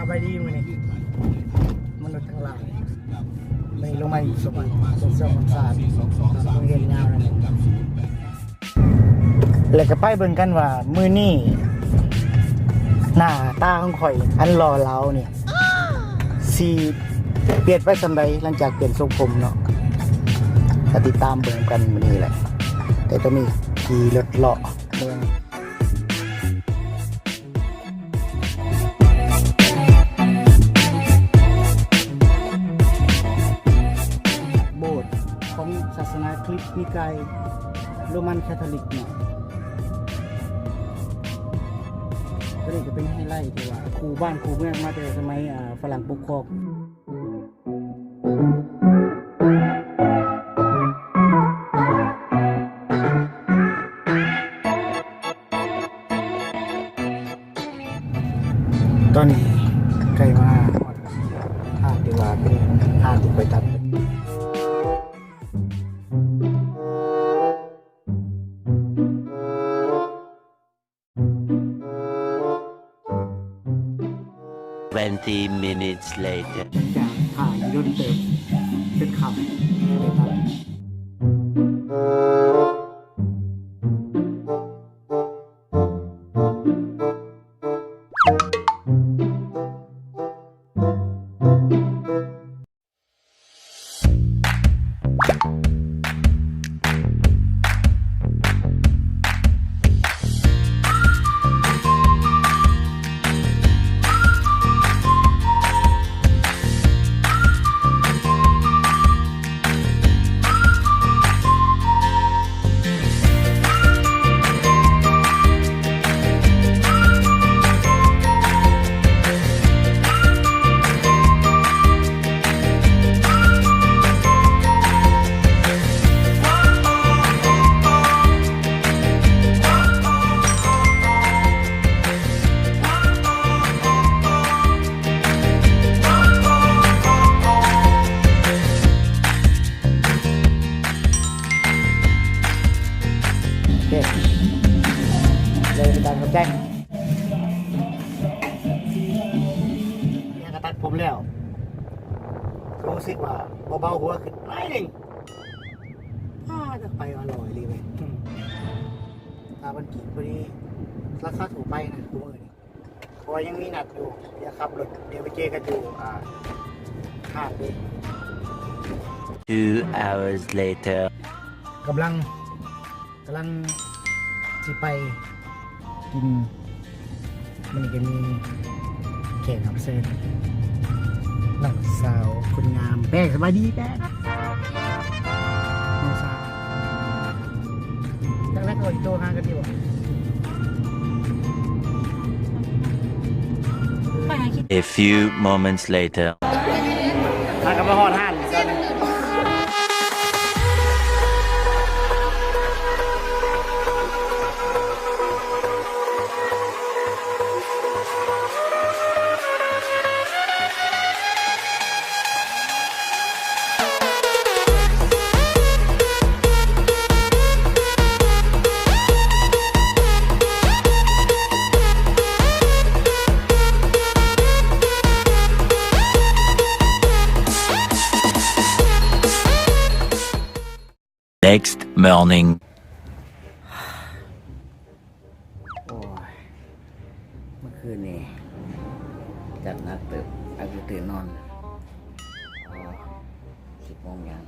บายดีมื้อนี้มนุษย์ทั้งหลายไม่ลงมาอยู่สวรรค์เป็นเสื้อคนสาดตามเห็นยาวนั่นเองแล้วก็ไปเบิ่งกันว่ามื้อนี้หน้าตาของข่อยอันหล่อเหลาเนี่ยสิเปลี่ยนไปสำใดหลังจากเปลี่ยนทรงผมเนาะก็ติดตามเบิ่งกันมื้อนี้แหละแต่ตอนนี้ขี่รถเลาะเมืองโบสถ์ของศาสนาคริสต์นิกายโรมันคาทอลิกเนาะก็เลยจะเป็นไฮไลท์ที่ว่าครูบ้านครูเมืองมาแต่สมัยฝรั่งปกครองตอนนี้ใกล้มาห้างที่ว่าเป็นห้างที่ไปตัด20 minutes later จากถ่ายยนต์เติมเป็นคำเลยครับเลยเป็นการกับแจ้งเนี่ยกระตัดผมแล้วรู้สึกว่าเบาๆหัวขึ้นไปหนึ่งจะไปอร่อยเลยไหมตาบันกีพอดีราคาถูกไปนะทุกมือนี่เพราะยังมีนัดอยู่เดี๋ยวขับรถเดี๋ยวไปเจอกันอยู่ห้างดิ 2 hours later กำลังสิไปกินมันก็มีแขกรับเชิญน้องสาวคนงามแป้งสบายดีแป้งน้องสาวตั้งแต่ก่อนโตหากันอยู่A few moments later หากันมาหอดห้านกัน Next morning โอ้ยเมื่อคืนนี้จัดนัดตื่นอาจจะตื่นนอน10 โมงยัง